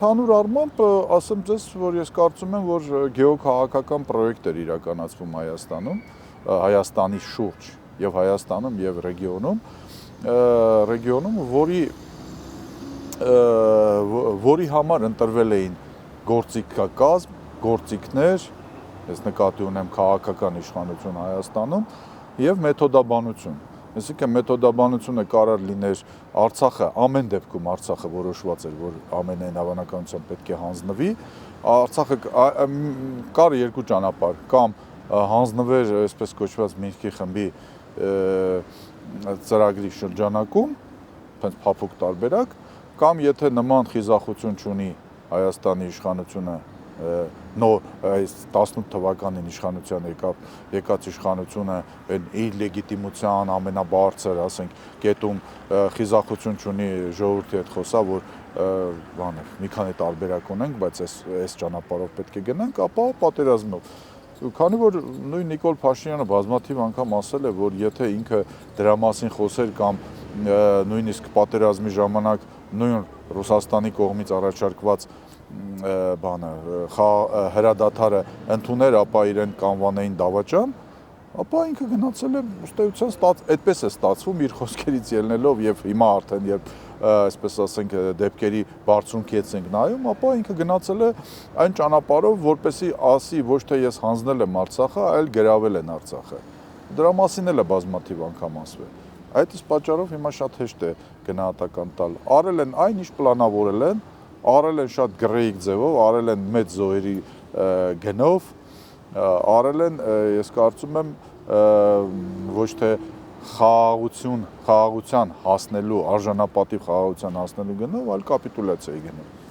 Հանուր առմամբ ասեմ ձեզ, որ ես կարծում եմ, որ գեոքաղաքական պրոյեկտ էր իրականացվում Հայաստանում, Հայաստանի շուրջ եւ Հայաստանում եւ ռեգիոնում, որի համար ընտրվել էին գործիքակազմ, գործիքներ, ես նկատի ունեմ քաղաքական իշխանություն Հայաստանում եւ մեթոդաբանություն։ Այսինքն մեթոդաբանությունը կարող լիներ Արցախը, ամեն դեպքում Արցախը որոշված էր, որ ամենայն հավանականությամբ պետք է հանձնվի, Արցախը կար երկու ճանապարհ, կամ հանձնվեր այսպես կոչված Մինսկի խմբի ծրագրի շրջանակում, հենց փափուկ տարբերակ, կամ եթե նման խիզախություն չունի Հայաստանի իշխանությունը նոր այս 18 թվականին իշխանության եկած իշխանությունը իր լեգիտիմության ամենաբարձր, ասենք, կետում խիզախություն չունի ժողովրդի հետ խոսա, որ մի քանի տարբերակ ունենք, բայց այս ճանապարհով պետք է գնանք, ապա պատերազմով։ Քանի որ նույն Նիկոլ Փաշինյանը բազմաթիվ անգամ ասել է, որ եթե ինքը դրա մասին խոսեր կամ նույնիսկ պատերազմի ժամանակ նույն Ռուսաստանի կողմից առաջարկված հրադադարը ընդուներ, ապա իրեն կանվանեին դավաճան, ապա ինքը գնացել է ըստ էության այդպես է ստացվում իր խոսքերից ելնելով եւ հիմա արդեն երբ այսպես ասենք դեպքերի բարձունքից ենք նայում, ապա ինքը գնացել է այն ճանապարհով, որպեսզի ասի ոչ թե ես հանձնել եմ Արցախը, այլ գրավել են Արցախը։ Դրա մասին էլ է բազմաթիվ անգամ ասվել։ Այդ իսկ պատճառով հիմա շատ հեշտ է գնահատական տալ։ Արել են այն, ինչ պլանավորել են, արել են շատ գրեիկ ձևով, արել են մեծ զոհերի գնով, արել են, ես կարծում եմ, ոչ թե խաղաղության հասնելու, արժանապատիվ խաղաղության հասնելու գնով, այլ կապիտուլյացիայի գնով։